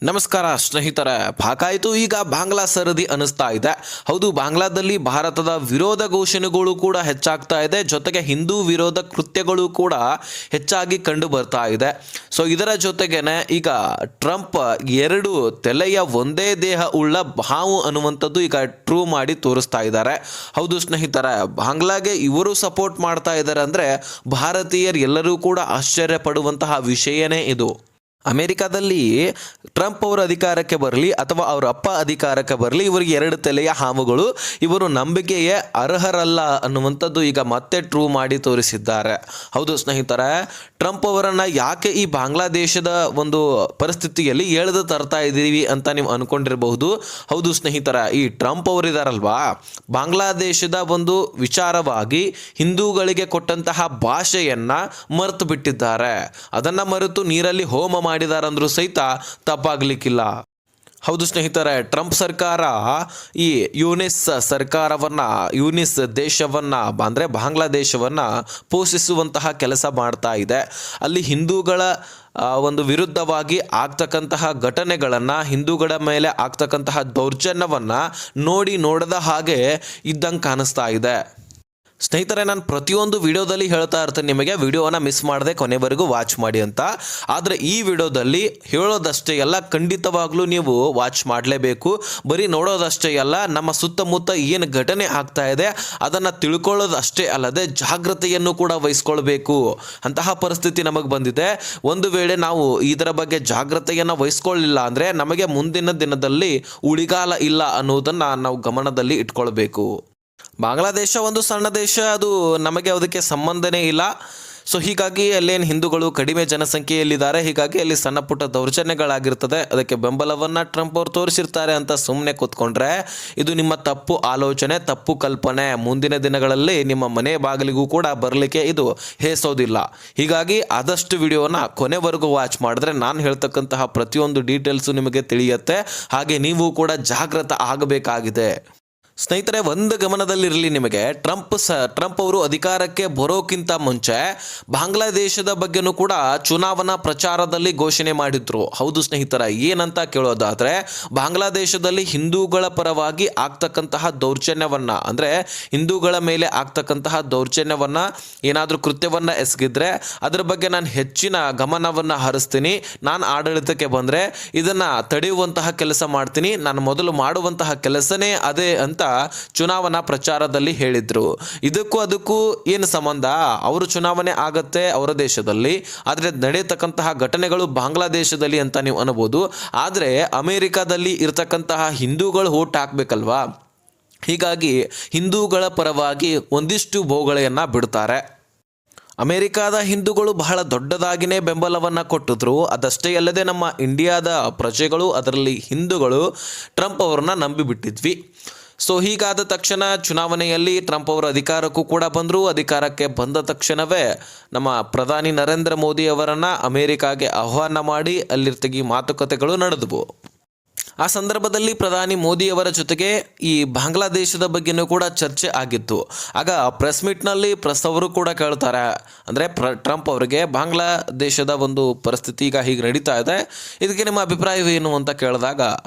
ನಮಸ್ಕಾರ ಸ್ನೇಹಿತರೆ, ಸಾಕಾಯಿತು ಈಗ ಬಾಂಗ್ಲಾ ಸರದಿ ಅನಿಸ್ತಾ ಇದೆ. ಹೌದು, ಬಾಂಗ್ಲಾದಲ್ಲಿ ಭಾರತದ ವಿರೋಧ ಘೋಷಣೆಗಳು ಕೂಡ ಹೆಚ್ಚಾಗ್ತಾ ಇದೆ, ಜೊತೆಗೆ ಹಿಂದೂ ವಿರೋಧ ಕೃತ್ಯಗಳು ಕೂಡ ಹೆಚ್ಚಾಗಿ ಕಂಡು ಬರ್ತಾ ಇದೆ. ಸೊ ಇದರ ಜೊತೆಗೇನೆ ಈಗ ಟ್ರಂಪ್ ಎರಡು ತಲೆಯ ಒಂದೇ ದೇಹ ಉಳ್ಳ ಹಾವು ಅನ್ನುವಂಥದ್ದು ಈಗ ಟ್ರೂ ಮಾಡಿ ತೋರಿಸ್ತಾ ಇದ್ದಾರೆ. ಹೌದು ಸ್ನೇಹಿತರೆ, ಬಾಂಗ್ಲಾಗೆ ಇವರು ಸಪೋರ್ಟ್ ಮಾಡ್ತಾ ಇದ್ದಾರೆ ಅಂದರೆ ಭಾರತೀಯರು ಎಲ್ಲರೂ ಕೂಡ ಆಶ್ಚರ್ಯ ಪಡುವಂತಹ ವಿಷಯನೇ ಇದು. ಅಮೆರಿಕಾದಲ್ಲಿ ಟ್ರಂಪ್ ಅವರು ಅಧಿಕಾರಕ್ಕೆ ಬರಲಿ ಅಥವಾ ಅವರ ಅಪ್ಪ ಅಧಿಕಾರಕ್ಕೆ ಬರಲಿ, ಇವರಿಗೆ ಎರಡು ತಲೆಯ ಹಾವುಗಳು, ಇವರು ನಂಬಿಕೆಯೇ ಅರ್ಹರಲ್ಲ ಅನ್ನುವಂಥದ್ದು ಈಗ ಮತ್ತೆ ಟ್ರೂ ಮಾಡಿ ತೋರಿಸಿದ್ದಾರೆ. ಹೌದು ಸ್ನೇಹಿತರೆ, ಟ್ರಂಪ್ ಅವರನ್ನು ಯಾಕೆ ಈ ಬಾಂಗ್ಲಾದೇಶದ ಒಂದು ಪರಿಸ್ಥಿತಿಯಲ್ಲಿ ಎಳೆದು ತರ್ತಾ ಇದ್ದೀವಿ ಅಂತ ನೀವು ಅನ್ಕೊಂಡಿರಬಹುದು. ಹೌದು ಸ್ನೇಹಿತರ, ಈ ಟ್ರಂಪ್ ಅವರಿದಾರಲ್ವಾ, ಬಾಂಗ್ಲಾದೇಶದ ಒಂದು ವಿಚಾರವಾಗಿ ಹಿಂದೂಗಳಿಗೆ ಕೊಟ್ಟಂತಹ ಭಾಷೆಯನ್ನು ಮರೆತು ಬಿಟ್ಟಿದ್ದಾರೆ. ಅದನ್ನು ಮರೆತು ನೀರಲ್ಲಿ ಹೋಮ ಮಾಡಿದಾರಂದ್ರೂ ಸಹಿತ ತಪ್ಪಾಗ್ಲಿಕ್ಕಿಲ್ಲ. ಹೌದು ಸ್ನೇಹಿತರೆ, ಟ್ರಂಪ್ ಸರ್ಕಾರ ಈ ಯೂನಿಸ್ ದೇಶವನ್ನು ಅಂದರೆ ಬಾಂಗ್ಲಾದೇಶವನ್ನು ಪೋಷಿಸುವಂತಹ ಕೆಲಸ ಮಾಡ್ತಾ ಇದೆ. ಅಲ್ಲಿ ಹಿಂದೂಗಳ ಒಂದು ವಿರುದ್ಧವಾಗಿ ಆಗ್ತಕ್ಕಂತಹ ಘಟನೆಗಳನ್ನು, ಹಿಂದೂಗಳ ಮೇಲೆ ಆಗ್ತಕ್ಕಂತಹ ದೌರ್ಜನ್ಯವನ್ನು ನೋಡದ ಹಾಗೆ ಇದ್ದಂಗೆ ಕಾಣಿಸ್ತಾ ಇದೆ. ಸ್ನೇಹಿತರೆ, ನಾನು ಪ್ರತಿಯೊಂದು ವಿಡಿಯೋದಲ್ಲಿ ಹೇಳ್ತಾ ಇರ್ತೇನೆ ನಿಮಗೆ, ವಿಡಿಯೋವನ್ನು ಮಿಸ್ ಮಾಡದೆ ಕೊನೆವರೆಗೂ ವಾಚ್ ಮಾಡಿ ಅಂತ. ಆದರೆ ಈ ವಿಡಿಯೋದಲ್ಲಿ ಹೇಳೋದಷ್ಟೇ ಅಲ್ಲ, ಖಂಡಿತವಾಗ್ಲೂ ನೀವು ವಾಚ್ ಮಾಡಲೇಬೇಕು. ಬರೀ ನೋಡೋದಷ್ಟೇ ಅಲ್ಲ, ನಮ್ಮ ಸುತ್ತಮುತ್ತ ಏನು ಘಟನೆ ಆಗ್ತಾ ಇದೆ ಅದನ್ನು ತಿಳ್ಕೊಳ್ಳೋದಷ್ಟೇ ಅಲ್ಲದೆ ಜಾಗ್ರತೆಯನ್ನು ಕೂಡ ವಹಿಸ್ಕೊಳ್ಬೇಕು. ಅಂತಹ ಪರಿಸ್ಥಿತಿ ನಮಗೆ ಬಂದಿದೆ. ಒಂದು ವೇಳೆ ನಾವು ಇದರ ಬಗ್ಗೆ ಜಾಗ್ರತೆಯನ್ನು ವಹಿಸ್ಕೊಳ್ಳಿಲ್ಲ ಅಂದರೆ ನಮಗೆ ಮುಂದಿನ ದಿನದಲ್ಲಿ ಉಳಿಗಾಲ ಇಲ್ಲ ಅನ್ನೋದನ್ನು ನಾವು ಗಮನದಲ್ಲಿ ಇಟ್ಕೊಳ್ಬೇಕು. ಬಾಂಗ್ಲಾದೇಶ ಒಂದು ಸಣ್ಣ ದೇಶ, ಅದು ನಮಗೆ ಅದಕ್ಕೆ ಸಂಬಂಧನೇ ಇಲ್ಲ. ಸೊ ಹೀಗಾಗಿ ಅಲ್ಲೇನು ಹಿಂದೂಗಳು ಕಡಿಮೆ ಜನಸಂಖ್ಯೆಯಲ್ಲಿದ್ದಾರೆ, ಹೀಗಾಗಿ ಅಲ್ಲಿ ಸಣ್ಣ ಪುಟ್ಟ ದೌರ್ಜನ್ಯಗಳಾಗಿರ್ತದೆ. ಅದಕ್ಕೆ ಬೆಂಬಲವನ್ನು ಟ್ರಂಪ್ ಅವರು ತೋರಿಸಿರ್ತಾರೆ ಅಂತ ಸುಮ್ಮನೆ ಕೂತ್ಕೊಂಡ್ರೆ ಇದು ನಿಮ್ಮ ತಪ್ಪು ಆಲೋಚನೆ, ತಪ್ಪು ಕಲ್ಪನೆ. ಮುಂದಿನ ದಿನಗಳಲ್ಲಿ ನಿಮ್ಮ ಮನೆ ಬಾಗಿಲಿಗೂ ಕೂಡ ಬರಲಿಕ್ಕೆ ಇದು ಹೇಸೋದಿಲ್ಲ. ಹೀಗಾಗಿ ಆದಷ್ಟು ವಿಡಿಯೋನ ಕೊನೆವರೆಗೂ ವಾಚ್ ಮಾಡಿದ್ರೆ ನಾನು ಹೇಳ್ತಕ್ಕಂತಹ ಪ್ರತಿಯೊಂದು ಡೀಟೇಲ್ಸು ನಿಮಗೆ ತಿಳಿಯುತ್ತೆ. ಹಾಗೆ ನೀವು ಕೂಡ ಜಾಗೃತ ಆಗಬೇಕಾಗಿದೆ. ಸ್ನೇಹಿತರೆ, ಒಂದು ಗಮನದಲ್ಲಿರಲಿ ನಿಮಗೆ, ಟ್ರಂಪ್ ಅವರು ಅಧಿಕಾರಕ್ಕೆ ಬರೋಕ್ಕಿಂತ ಮುಂಚೆ ಬಾಂಗ್ಲಾದೇಶದ ಬಗ್ಗೆನೂ ಕೂಡ ಚುನಾವಣಾ ಪ್ರಚಾರದಲ್ಲಿ ಘೋಷಣೆ ಮಾಡಿದ್ರು. ಹೌದು ಸ್ನೇಹಿತರ, ಏನಂತ ಕೇಳೋದಾದರೆ ಬಾಂಗ್ಲಾದೇಶದಲ್ಲಿ ಹಿಂದೂಗಳ ಪರವಾಗಿ ಆಗ್ತಕ್ಕಂತಹ ದೌರ್ಜನ್ಯವನ್ನು, ಅಂದರೆ ಹಿಂದೂಗಳ ಮೇಲೆ ಆಗ್ತಕ್ಕಂತಹ ದೌರ್ಜನ್ಯವನ್ನು, ಏನಾದರೂ ಕೃತ್ಯವನ್ನು ಎಸಗಿದ್ರೆ ಅದರ ಬಗ್ಗೆ ನಾನು ಹೆಚ್ಚಿನ ಗಮನವನ್ನು ಹರಿಸ್ತೀನಿ. ನಾನು ಆಡಳಿತಕ್ಕೆ ಬಂದರೆ ಇದನ್ನು ತಡೆಯುವಂತಹ ಕೆಲಸ ಮಾಡ್ತೀನಿ. ನಾನು ಮೊದಲು ಮಾಡುವಂತಹ ಕೆಲಸನೇ ಅದೇ ಅಂತ ಚುನಾವಣಾ ಪ್ರಚಾರದಲ್ಲಿ ಹೇಳಿದ್ರು. ಅದಕ್ಕೂ ಏನು ಸಂಬಂಧ? ಅವರು ಚುನಾವಣೆ ಆಗತ್ತೆ ಅವರ ದೇಶದಲ್ಲಿ, ಆದರೆ ನಡೆಯತಕ್ಕಂತಹ ಘಟನೆಗಳು ಬಾಂಗ್ಲಾದೇಶದಲ್ಲಿ ಅಂತ ನೀವು ಅನ್ಬೋದು. ಆದರೆ ಅಮೆರಿಕಾದಲ್ಲಿ ಇರತಕ್ಕಂತಹ ಹಿಂದೂಗಳು ಓಟ್ ಹಾಕ್ಬೇಕಲ್ವಾ, ಹೀಗಾಗಿ ಹಿಂದೂಗಳ ಪರವಾಗಿ ಒಂದಿಷ್ಟು ಬೋಗಳೆಯನ್ನು ಬಿಡ್ತಾರೆ. ಅಮೆರಿಕಾದ ಹಿಂದೂಗಳು ಬಹಳ ದೊಡ್ಡದಾಗಿಯೇ ಬೆಂಬಲವನ್ನು ಕೊಟ್ಟಿದ್ರು. ಅದಷ್ಟೇ ಅಲ್ಲದೆ ನಮ್ಮ ಇಂಡಿಯಾದ ಪ್ರಜೆಗಳು, ಅದರಲ್ಲಿ ಹಿಂದೂಗಳು ಟ್ರಂಪ್ ಅವರನ್ನ ನಂಬಿಬಿಟ್ಟಿದ್ವಿ. ಸೊ ಹೀಗಾದ ತಕ್ಷಣ ಚುನಾವಣೆಯಲ್ಲಿ ಟ್ರಂಪ್ ಅವರು ಅಧಿಕಾರಕ್ಕೂ ಕೂಡ ಬಂದರು. ಅಧಿಕಾರಕ್ಕೆ ಬಂದ ತಕ್ಷಣವೇ ನಮ್ಮ ಪ್ರಧಾನಿ ನರೇಂದ್ರ ಮೋದಿ ಅವರನ್ನು ಅಮೆರಿಕಾಗೆ ಆಹ್ವಾನ ಮಾಡಿ ಅಲ್ಲಿರ್ತಿಗೆ ಮಾತುಕತೆಗಳು ನಡೆದವು. ಆ ಸಂದರ್ಭದಲ್ಲಿ ಪ್ರಧಾನಿ ಮೋದಿಯವರ ಜೊತೆಗೆ ಈ ಬಾಂಗ್ಲಾದೇಶದ ಬಗ್ಗೆನೂ ಕೂಡ ಚರ್ಚೆ ಆಗಿತ್ತು. ಆಗ ಪ್ರೆಸ್ ಮೀಟ್ನಲ್ಲಿ ಅವರು ಕೂಡ ಕೇಳ್ತಾರೆ, ಅಂದರೆ ಟ್ರಂಪ್ ಅವರಿಗೆ ಬಾಂಗ್ಲಾದೇಶದ ಒಂದು ಪರಿಸ್ಥಿತಿ ಈಗ ಹೀಗೆ ನಡೀತಾ ಇದೆ, ಇದಕ್ಕೆ ನಿಮ್ಮ ಅಭಿಪ್ರಾಯವೇನು ಅಂತ ಕೇಳಿದಾಗ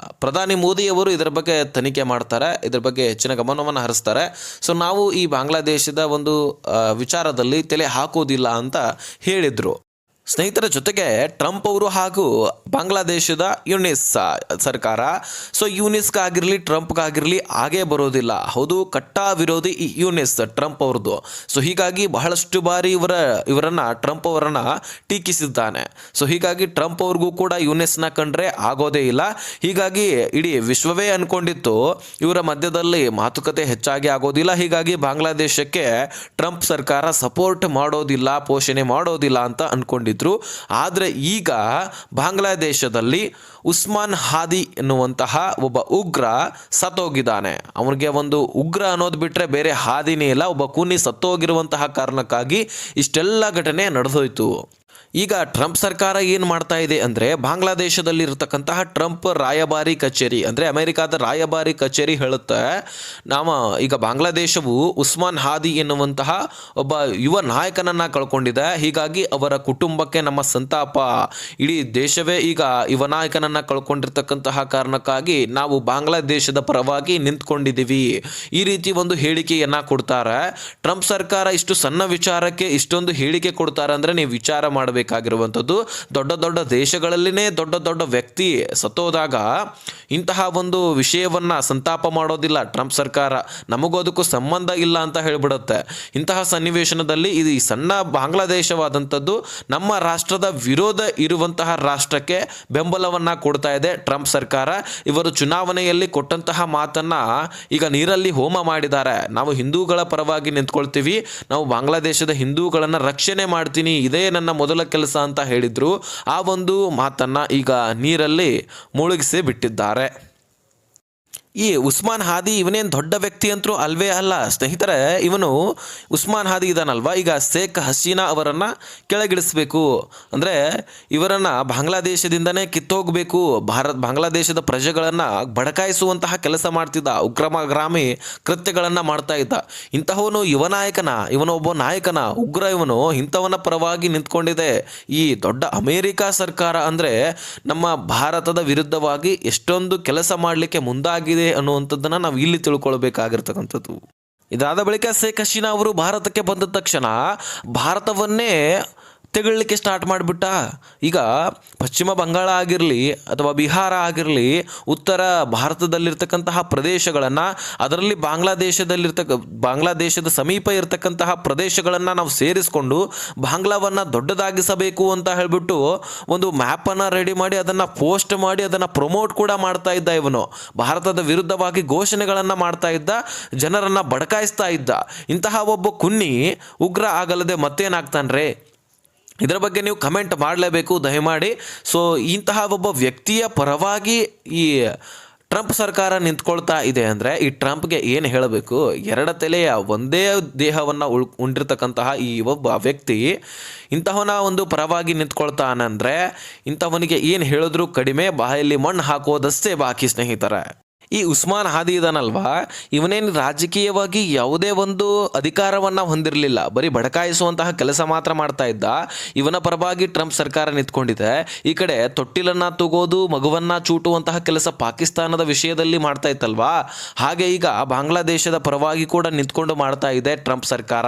ಪ್ರಧಾನಿ ಮೋದಿಯವರು ಇದರ ಬಗ್ಗೆ ತನಿಖೆ ಮಾಡ್ತಾರೆ, ಇದರ ಬಗ್ಗೆ ಹೆಚ್ಚಿನ ಗಮನವನ್ನು ಹರಿಸ್ತಾರೆ. ಸೊ ನಾವು ಈ ಬಾಂಗ್ಲಾದೇಶದ ಒಂದು ವಿಚಾರದಲ್ಲಿ ತಲೆ ಹಾಕೋದಿಲ್ಲ ಅಂತ ಹೇಳಿದರು. ಸ್ನೇಹಿತರ, ಜೊತೆಗೆ ಟ್ರಂಪ್ ಅವರು ಹಾಗೂ ಬಾಂಗ್ಲಾದೇಶದ ಯೂನಿಸ್ ಸರ್ಕಾರ, ಸೊ ಯೂನಿಸ್ಗಾಗಿರಲಿ ಟ್ರಂಪ್ಗಾಗಿರಲಿ ಹಾಗೇ ಬರೋದಿಲ್ಲ. ಹೌದು, ಕಟ್ಟಾ ವಿರೋಧಿ ಈ ಯೂನಿಸ್ ಟ್ರಂಪ್ ಅವ್ರದ್ದು. ಸೊ ಹೀಗಾಗಿ ಬಹಳಷ್ಟು ಬಾರಿ ಇವರನ್ನು ಟ್ರಂಪ್ ಅವರನ್ನು ಟೀಕಿಸಿದ್ದಾನೆ. ಸೊ ಹೀಗಾಗಿ ಟ್ರಂಪ್ ಅವ್ರಿಗೂ ಕೂಡ ಯೂನಿಸ್ನ ಕಂಡ್ರೆ ಆಗೋದೇ ಇಲ್ಲ. ಹೀಗಾಗಿ ಇಡೀ ವಿಶ್ವವೇ ಅಂದ್ಕೊಂಡಿತ್ತು ಇವರ ಮಧ್ಯದಲ್ಲಿ ಮಾತುಕತೆ ಹೆಚ್ಚಾಗಿ ಆಗೋದಿಲ್ಲ, ಹೀಗಾಗಿ ಬಾಂಗ್ಲಾದೇಶಕ್ಕೆ ಟ್ರಂಪ್ ಸರ್ಕಾರ ಸಪೋರ್ಟ್ ಮಾಡೋದಿಲ್ಲ, ಪೋಷಣೆ ಮಾಡೋದಿಲ್ಲ ಅಂತ ಅಂದ್ಕೊಂಡಿತ್ತು. ಆದರೆ ಈಗ ಬಾಂಗ್ಲಾದೇಶದಲ್ಲಿ ಉಸ್ಮಾನ್ ಹಾದಿ ಎನ್ನುವಂತಹ ಒಬ್ಬ ಉಗ್ರ ಸತ್ತೋಗಿದ್ದಾನೆ. ಅವನಿಗೆ ಒಂದು ಉಗ್ರ ಅನ್ನೋದು ಬಿಟ್ಟರೆ ಬೇರೆ ಹಾದಿನೇ ಇಲ್ಲ. ಒಬ್ಬ ಕೂನಿ ಸತ್ತೋಗಿರುವಂತಹ ಕಾರಣಕ್ಕಾಗಿ ಇಷ್ಟೆಲ್ಲ ಘಟನೆ ನಡೆದೋಯ್ತು. ಈಗ ಟ್ರಂಪ್ ಸರ್ಕಾರ ಏನು ಮಾಡ್ತಾ ಇದೆ ಅಂದರೆ ಬಾಂಗ್ಲಾದೇಶದಲ್ಲಿರತಕ್ಕಂತಹ ಟ್ರಂಪ್ ರಾಯಭಾರಿ ಕಚೇರಿ ಅಂದರೆ ಅಮೆರಿಕಾದ ರಾಯಭಾರಿ ಕಚೇರಿ ಹೇಳುತ್ತೆ, ನಾವು ಈಗ ಬಾಂಗ್ಲಾದೇಶವು ಉಸ್ಮಾನ್ ಹಾದಿ ಎನ್ನುವಂತಹ ಒಬ್ಬ ಯುವ ನಾಯಕನನ್ನು ಕಳ್ಕೊಂಡಿದೆ, ಹೀಗಾಗಿ ಅವರ ಕುಟುಂಬಕ್ಕೆ ನಮ್ಮ ಸಂತಾಪ, ಇಡೀ ದೇಶವೇ ಈಗ ಯುವ ನಾಯಕನನ್ನು ಕಳ್ಕೊಂಡಿರ್ತಕ್ಕಂತಹ ಕಾರಣಕ್ಕಾಗಿ ನಾವು ಬಾಂಗ್ಲಾದೇಶದ ಪರವಾಗಿ ನಿಂತ್ಕೊಂಡಿದ್ದೀವಿ, ಈ ರೀತಿ ಒಂದು ಹೇಳಿಕೆಯನ್ನು ಕೊಡ್ತಾರೆ. ಟ್ರಂಪ್ ಸರ್ಕಾರ ಇಷ್ಟು ಸಣ್ಣ ವಿಚಾರಕ್ಕೆ ಇಷ್ಟೊಂದು ಹೇಳಿಕೆ ಕೊಡ್ತಾರೆ ಅಂದರೆ ನೀವು ವಿಚಾರ ಮಾಡಬೇಕು. ಬೇಕಾಗಿರುವಂಥದ್ದು ದೊಡ್ಡ ದೊಡ್ಡ ದೇಶಗಳಲ್ಲಿನೇ ದೊಡ್ಡ ದೊಡ್ಡ ವ್ಯಕ್ತಿ ಸತ್ತೋದಾಗ ಇಂತಹ ಒಂದು ವಿಷಯವನ್ನ ಸಂತಾಪ ಮಾಡೋದಿಲ್ಲ ಟ್ರಂಪ್ ಸರ್ಕಾರ, ನಮಗೂ ಅದಕ್ಕೂ ಸಂಬಂಧ ಇಲ್ಲ ಅಂತ ಹೇಳಿಬಿಡುತ್ತೆ. ಇಂತಹ ಸನ್ನಿವೇಶನದಲ್ಲಿ ಇದು ಈ ಸಣ್ಣ ಬಾಂಗ್ಲಾದೇಶವಾದಂಥದ್ದು ನಮ್ಮ ರಾಷ್ಟ್ರದ ವಿರೋಧ ಇರುವಂತಹ ರಾಷ್ಟ್ರಕ್ಕೆ ಬೆಂಬಲವನ್ನ ಕೊಡ್ತಾ ಇದೆ ಟ್ರಂಪ್ ಸರ್ಕಾರ. ಇವರು ಚುನಾವಣೆಯಲ್ಲಿ ಕೊಟ್ಟಂತಹ ಮಾತನ್ನ ಈಗ ನೀರಲ್ಲಿ ಹೋಮ ಮಾಡಿದ್ದಾರೆ. ನಾವು ಹಿಂದೂಗಳ ಪರವಾಗಿ ನಿಂತ್ಕೊಳ್ತೀವಿ, ನಾವು ಬಾಂಗ್ಲಾದೇಶದ ಹಿಂದೂಗಳನ್ನು ರಕ್ಷಣೆ ಮಾಡ್ತೀನಿ, ಇದೇ ನನ್ನ ಮೊದಲ ಕೆಲಸ ಅಂತ ಹೇಳಿದ್ರು. ಆ ಒಂದು ಮಾತನ್ನ ಈಗ ನೀರಲ್ಲಿ ಮುಳುಗಿಸಿ ಬಿಟ್ಟಿದ್ದಾರೆ. ಈ ಉಸ್ಮಾನ್ ಹಾದಿ ಇವನೇನು ದೊಡ್ಡ ವ್ಯಕ್ತಿ ಅಂತೂ ಅಲ್ವೇ ಅಲ್ಲ ಸ್ನೇಹಿತರೆ. ಇವನು ಉಸ್ಮಾನ್ ಹಾದಿ ಇದಾನಲ್ವ, ಈಗ ಶೇಖ್ ಹಸೀನಾ ಅವರನ್ನು ಕೆಳಗಿಳಿಸಬೇಕು ಅಂದರೆ ಇವರನ್ನು ಬಾಂಗ್ಲಾದೇಶದಿಂದನೇ ಕಿತ್ತೋಗಬೇಕು, ಬಾಂಗ್ಲಾದೇಶದ ಪ್ರಜೆಗಳನ್ನು ಬಡಕಾಯಿಸುವಂತಹ ಕೆಲಸ ಮಾಡ್ತಿದ್ದ, ಉಗ್ರಗಾಮಿ ಕೃತ್ಯಗಳನ್ನು ಮಾಡ್ತಾ ಇದ್ದ. ಇಂತಹವನು ಇವನೊಬ್ಬ ನಾಯಕನ ಉಗ್ರ, ಇವನು ಇಂಥವನ ಪರವಾಗಿ ನಿಂತ್ಕೊಂಡಿದೆ ಈ ದೊಡ್ಡ ಅಮೇರಿಕಾ ಸರ್ಕಾರ. ಅಂದರೆ ನಮ್ಮ ಭಾರತದ ವಿರುದ್ಧವಾಗಿ ಎಷ್ಟೊಂದು ಕೆಲಸ ಮಾಡಲಿಕ್ಕೆ ಮುಂದಾಗಿದೆ ಅನ್ನುವಂಥದ್ದನ್ನು ನಾವು ಇಲ್ಲಿ ತಿಳ್ಕೊಳ್ಬೇಕಾಗಿರ್ತಕ್ಕಂಥದ್ದು. ಇದಾದ ಬಳಿಕ ಶೇಖ್ ಹಸೀನಾ ಅವರು ಭಾರತಕ್ಕೆ ಬಂದ ತಕ್ಷಣ ಭಾರತವನ್ನೇ ತೆಗೊಳ್ಳಿಕ್ಕೆ ಸ್ಟಾರ್ಟ್ ಮಾಡಿಬಿಟ್ಟ. ಈಗ ಪಶ್ಚಿಮ ಬಂಗಾಳ ಆಗಿರಲಿ ಅಥವಾ ಬಿಹಾರ ಆಗಿರಲಿ, ಉತ್ತರ ಭಾರತದಲ್ಲಿರ್ತಕ್ಕಂತಹ ಪ್ರದೇಶಗಳನ್ನು, ಅದರಲ್ಲಿ ಬಾಂಗ್ಲಾದೇಶದ ಸಮೀಪ ಇರತಕ್ಕಂತಹ ಪ್ರದೇಶಗಳನ್ನು ನಾವು ಸೇರಿಸ್ಕೊಂಡು ಬಾಂಗ್ಲಾವನ್ನು ದೊಡ್ಡದಾಗಿಸಬೇಕು ಅಂತ ಹೇಳಿಬಿಟ್ಟು ಒಂದು ಮ್ಯಾಪನ್ನು ರೆಡಿ ಮಾಡಿ ಅದನ್ನು ಪೋಸ್ಟ್ ಮಾಡಿ ಅದನ್ನು ಪ್ರಮೋಟ್ ಕೂಡ ಮಾಡ್ತಾ ಇದ್ದ. ಇವನು ಭಾರತದ ವಿರುದ್ಧವಾಗಿ ಘೋಷಣೆಗಳನ್ನು ಮಾಡ್ತಾ ಇದ್ದ, ಜನರನ್ನು ಬಡಕಾಯಿಸ್ತಾ ಇದ್ದ. ಇಂತಹ ಒಬ್ಬ ಕುನ್ನಿ ಉಗ್ರ ಆಗಲ್ಲದೆ ಮತ್ತೇನಾಗ್ತಾನ್ರೆ? ಇದರ ಬಗ್ಗೆ ನೀವು ಕಮೆಂಟ್ ಮಾಡಲೇಬೇಕು ದಯಮಾಡಿ. ಸೊ ಇಂತಹ ಒಬ್ಬ ವ್ಯಕ್ತಿಯ ಪರವಾಗಿ ಈ ಟ್ರಂಪ್ ಸರ್ಕಾರ ನಿಂತ್ಕೊಳ್ತಾ ಇದೆ ಅಂದರೆ ಈ ಟ್ರಂಪ್ಗೆ ಏನು ಹೇಳಬೇಕು? ಎರಡು ತಲೆಯ ಒಂದೇ ದೇಹವನ್ನು ಉಂಡಿರ್ತಕ್ಕಂತಹ ಈ ಒಬ್ಬ ವ್ಯಕ್ತಿ ಇಂತಹವನ ಒಂದು ಪರವಾಗಿ ನಿಂತ್ಕೊಳ್ತಾನಂದರೆ ಇಂಥವನಿಗೆ ಏನು ಹೇಳಿದ್ರೂ ಕಡಿಮೆ, ಬಾಯಲ್ಲಿ ಮಣ್ಣು ಹಾಕೋದಷ್ಟೇ ಬಾಕಿ ಸ್ನೇಹಿತರೆ. ಈ ಉಸ್ಮಾನ್ ಹಾದಿ ಇದಾನಲ್ವಾ, ಇವನೇನು ರಾಜಕೀಯವಾಗಿ ಯಾವುದೇ ಒಂದು ಅಧಿಕಾರವನ್ನು ಹೊಂದಿರಲಿಲ್ಲ, ಬರೀ ಬಡಕಾಯಿಸುವಂತಹ ಕೆಲಸ ಮಾತ್ರ ಮಾಡ್ತಾ ಇದ್ದ. ಇವನ ಪರವಾಗಿ ಟ್ರಂಪ್ ಸರ್ಕಾರ ನಿಂತ್ಕೊಂಡಿದೆ. ಈ ಕಡೆ ತೊಟ್ಟಿಲನ್ನು ತಗೋದು, ಮಗುವನ್ನು ಚೂಟುವಂತಹ ಕೆಲಸ ಪಾಕಿಸ್ತಾನದ ವಿಷಯದಲ್ಲಿ ಮಾಡ್ತಾ ಇತ್ತಲ್ವಾ, ಹಾಗೆ ಈಗ ಬಾಂಗ್ಲಾದೇಶದ ಪರವಾಗಿ ಕೂಡ ನಿಂತ್ಕೊಂಡು ಮಾಡ್ತಾ ಇದೆ ಟ್ರಂಪ್ ಸರ್ಕಾರ.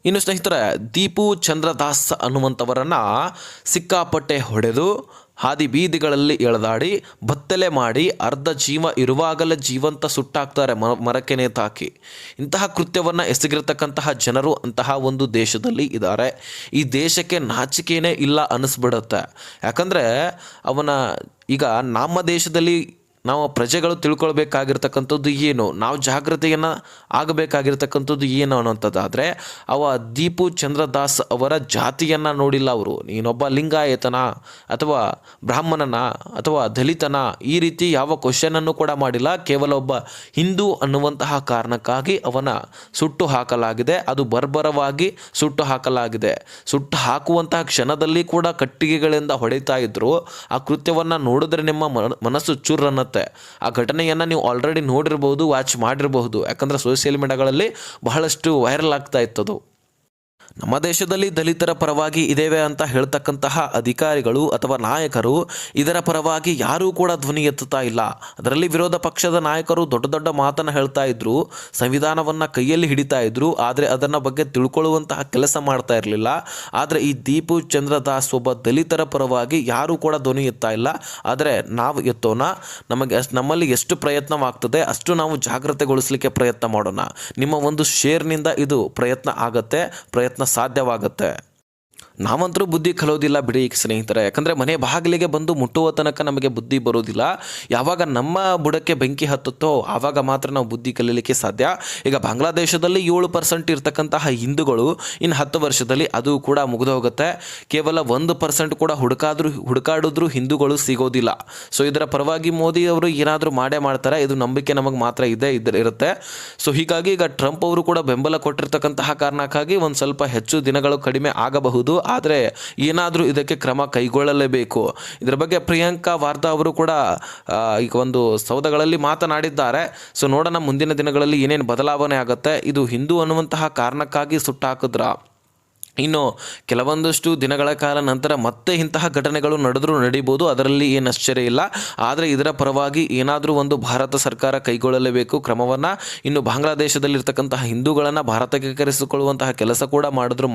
ಇನ್ನು ಸ್ನೇಹಿತರೆ, ದೀಪು ಚಂದ್ರದಾಸ್ ಅನ್ನುವಂಥವರನ್ನು ಸಿಕ್ಕಾಪಟ್ಟೆ ಹೊಡೆದು ಹಾದಿ ಬೀದಿಗಳಲ್ಲಿ ಎಳೆದಾಡಿ ಬತ್ತಲೆ ಮಾಡಿ ಅರ್ಧ ಜೀವ ಇರುವಾಗಲೇ ಜೀವಂತ ಸುಟ್ಟಾಕ್ತಾರೆ, ಮರಕ್ಕೆ ನೇತಾಕಿ. ಇಂತಹ ಕೃತ್ಯವನ್ನು ಎಸಗಿರ್ತಕ್ಕಂತಹ ಜನರು ಅಂತಹ ಒಂದು ದೇಶದಲ್ಲಿ ಇದ್ದಾರೆ. ಈ ದೇಶಕ್ಕೆ ನಾಚಿಕೆನೇ ಇಲ್ಲ ಅನ್ನಿಸ್ಬಿಡುತ್ತೆ. ಯಾಕಂದರೆ ಈಗ ನಮ್ಮ ದೇಶದಲ್ಲಿ ನಾವು ಪ್ರಜೆಗಳು ತಿಳ್ಕೊಳ್ಬೇಕಾಗಿರ್ತಕ್ಕಂಥದ್ದು ಏನು, ನಾವು ಜಾಗೃತಿಯನ್ನು ಆಗಬೇಕಾಗಿರ್ತಕ್ಕಂಥದ್ದು ಏನು ಅನ್ನೋಂಥದ್ದಾದರೆ, ದೀಪು ಚಂದ್ರದಾಸ್ ಅವರ ಜಾತಿಯನ್ನು ನೋಡಿಲ್ಲ ಅವರು. ನೀನೊಬ್ಬ ಲಿಂಗಾಯತನ ಅಥವಾ ಬ್ರಾಹ್ಮಣನ ಅಥವಾ ದಲಿತನ, ಈ ರೀತಿ ಯಾವ ಕ್ವಶನನ್ನು ಕೂಡ ಮಾಡಿಲ್ಲ. ಕೇವಲ ಒಬ್ಬ ಹಿಂದೂ ಅನ್ನುವಂತಹ ಕಾರಣಕ್ಕಾಗಿ ಅವನ ಸುಟ್ಟು ಹಾಕಲಾಗಿದೆ. ಅದು ಬರ್ಬರವಾಗಿ ಸುಟ್ಟು ಹಾಕಲಾಗಿದೆ. ಸುಟ್ಟು ಹಾಕುವಂತಹ ಕ್ಷಣದಲ್ಲಿ ಕೂಡ ಕಟ್ಟಿಗೆಗಳಿಂದ ಹೊಡಿತಾ ಇದ್ರು. ಆ ಕೃತ್ಯವನ್ನು ನೋಡಿದ್ರೆ ನಿಮ್ಮ ಮನಸ್ಸು ಚುರ್ರನ್ನತ್ತೆ. ಆ ಘಟನೆಯನ್ನು ನೀವು ಆಲ್ರೆಡಿ ನೋಡಿರಬಹುದು, ವಾಚ್ ಮಾಡಿರಬಹುದು. ಯಾಕಂದರೆ ಸೋಷಿಯಲ್ ಮೀಡಿಯಾಗಳಲ್ಲಿ ಬಹಳಷ್ಟು ವೈರಲ್ ಆಗ್ತಾ ಇತ್ತದು. ನಮ್ಮ ದೇಶದಲ್ಲಿ ದಲಿತರ ಪರವಾಗಿ ಇದ್ದೇವೆ ಅಂತ ಹೇಳ್ತಕ್ಕಂತಹ ಅಧಿಕಾರಿಗಳು ಅಥವಾ ನಾಯಕರು ಇದರ ಪರವಾಗಿ ಯಾರೂ ಕೂಡ ಧ್ವನಿ ಎತ್ತುತ್ತಾ ಇಲ್ಲ. ಅದರಲ್ಲಿ ವಿರೋಧ ಪಕ್ಷದ ನಾಯಕರು ದೊಡ್ಡ ದೊಡ್ಡ ಮಾತನ್ನು ಹೇಳ್ತಾ ಇದ್ರು, ಸಂವಿಧಾನವನ್ನು ಕೈಯಲ್ಲಿ ಹಿಡಿತಾ ಇದ್ರು, ಆದರೆ ಅದನ್ನ ಬಗ್ಗೆ ತಿಳ್ಕೊಳ್ಳುವಂತಹ ಕೆಲಸ ಮಾಡ್ತಾ ಇರಲಿಲ್ಲ. ಆದರೆ ಈ ದೀಪು ಚಂದ್ರದಾಸ್ ಒಬ್ಬ ದಲಿತರ ಪರವಾಗಿ ಯಾರೂ ಕೂಡ ಧ್ವನಿ ಎತ್ತಾ ಇಲ್ಲ. ಆದರೆ ನಾವು ಎತ್ತೋಣ, ನಮ್ಮಲ್ಲಿ ಎಷ್ಟು ಪ್ರಯತ್ನವಾಗ್ತದೆ ಅಷ್ಟು ನಾವು ಜಾಗೃತೆಗೊಳಿಸಲಿಕ್ಕೆ ಪ್ರಯತ್ನ ಮಾಡೋಣ. ನಿಮ್ಮ ಒಂದು ಶೇರ್ನಿಂದ ಇದು ಪ್ರಯತ್ನ ಆಗತ್ತೆ, ಪ್ರಯತ್ನ ಸಾಧ್ಯವಾಗುತ್ತೆ. ನಾವಂತರೂ ಬುದ್ಧಿ ಕಲಿಯೋದಿಲ್ಲ ಬಿಡಿ ಸ್ನೇಹಿತರೆ. ಯಾಕಂದರೆ ಮನೆ ಬಾಗಿಲಿಗೆ ಬಂದು ಮುಟ್ಟುವ ತನಕ ನಮಗೆ ಬುದ್ಧಿ ಬರೋದಿಲ್ಲ. ಯಾವಾಗ ನಮ್ಮ ಬುಡಕ್ಕೆ ಬೆಂಕಿ ಹತ್ತುತ್ತೋ ಆವಾಗ ಮಾತ್ರ ನಾವು ಬುದ್ಧಿ ಕಲೀಲಿಕ್ಕೆ ಸಾಧ್ಯ. ಈಗ ಬಾಂಗ್ಲಾದೇಶದಲ್ಲಿ 7% ಇರ್ತಕ್ಕಂತಹ ಹಿಂದೂಗಳು ಇನ್ನು 10 ವರ್ಷದಲ್ಲಿ ಅದು ಕೂಡ ಮುಗಿದು ಹೋಗುತ್ತೆ. ಕೇವಲ 1% ಕೂಡ ಹುಡುಕಾಡಿದ್ರೂ ಹಿಂದೂಗಳು ಸಿಗೋದಿಲ್ಲ. ಸೊ ಇದರ ಪರವಾಗಿ ಮೋದಿ ಅವರು ಏನಾದರೂ ಮಾಡೇ ಮಾಡ್ತಾರೆ, ಇದು ನಂಬಿಕೆ ನಮಗೆ ಮಾತ್ರ ಇರುತ್ತೆ. ಸೊ ಹೀಗಾಗಿ ಈಗ ಟ್ರಂಪ್ ಅವರು ಕೂಡ ಬೆಂಬಲ ಕೊಟ್ಟಿರ್ತಕ್ಕಂತಹ ಕಾರಣಕ್ಕಾಗಿ ಒಂದು ಸ್ವಲ್ಪ ಹೆಚ್ಚು ದಿನಗಳು ಕಡಿಮೆ ಆಗಬಹುದು. ಆದರೆ ಏನಾದರೂ ಇದಕ್ಕೆ ಕ್ರಮ ಕೈಗೊಳ್ಳಲೇಬೇಕು. ಇದರ ಬಗ್ಗೆ ಪ್ರಿಯಾಂಕಾ ವಾರ್ತಾ ಅವರು ಕೂಡ ಈಗ ಒಂದು ಸೌದಗಳಲ್ಲಿ ಮಾತನಾಡಿದ್ದಾರೆ. ಸೊ ನೋಡೋಣ ಮುಂದಿನ ದಿನಗಳಲ್ಲಿ ಏನೇನು ಬದಲಾವಣೆ ಆಗುತ್ತೆ. ಇದು ಹಿಂದೂ ಅನ್ನುವಂತಹ ಕಾರಣಕ್ಕಾಗಿ ಸುಟ್ಟಾಕಿದ್ರ, ಇನ್ನು ಕೆಲವೊಂದಷ್ಟು ದಿನಗಳ ಕಾಲ ನಂತರ ಮತ್ತೆ ಇಂತಹ ಘಟನೆಗಳು ನಡೀಬೋದು, ಅದರಲ್ಲಿ ಏನು ಆಶ್ಚರ್ಯ ಇಲ್ಲ. ಆದರೆ ಇದರ ಪರವಾಗಿ ಏನಾದರೂ ಒಂದು ಭಾರತ ಸರ್ಕಾರ ಕೈಗೊಳ್ಳಲೇಬೇಕು ಕ್ರಮವನ್ನು. ಇನ್ನು ಬಾಂಗ್ಲಾದೇಶದಲ್ಲಿರ್ತಕ್ಕಂತಹ ಹಿಂದೂಗಳನ್ನು ಭಾರತಕ್ಕೆ ಕರೆಸಿಕೊಳ್ಳುವಂತಹ ಕೆಲಸ ಕೂಡ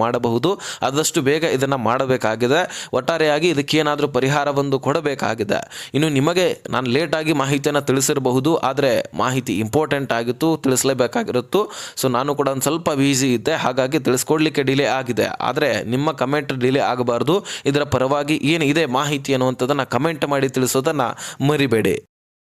ಮಾಡಬಹುದು. ಆದಷ್ಟು ಬೇಗ ಇದನ್ನು ಮಾಡಬೇಕಾಗಿದೆ. ಒಟ್ಟಾರೆಯಾಗಿ ಇದಕ್ಕೇನಾದರೂ ಪರಿಹಾರವೊಂದು ಕೊಡಬೇಕಾಗಿದೆ. ಇನ್ನು ನಿಮಗೆ ನಾನು ಲೇಟಾಗಿ ಮಾಹಿತಿಯನ್ನು ತಿಳಿಸಿರಬಹುದು, ಆದರೆ ಮಾಹಿತಿ ಇಂಪಾರ್ಟೆಂಟ್ ಆಗಿತ್ತು, ತಿಳಿಸಲೇಬೇಕಾಗಿರುತ್ತು. ಸೊ ನಾನು ಕೂಡ ಒಂದು ಸ್ವಲ್ಪ ಬ್ಯುಸಿ ಇದ್ದೆ, ಹಾಗಾಗಿ ತಿಳಿಸ್ಕೊಡ್ಲಿಕ್ಕೆ ಡಿಲೇ ಆಗಿದೆ. ಆದರೆ ನಿಮ್ಮ ಕಮೆಂಟ್ ಡಿಲೇ ಆಗಬಾರ್ದು. ಇದರ ಪರವಾಗಿ ಏನಿದೆ ಮಾಹಿತಿ ಅನ್ನುವಂಥದ್ದನ್ನು ಕಮೆಂಟ್ ಮಾಡಿ ತಿಳಿಸೋದನ್ನು ಮರಿಬೇಡಿ.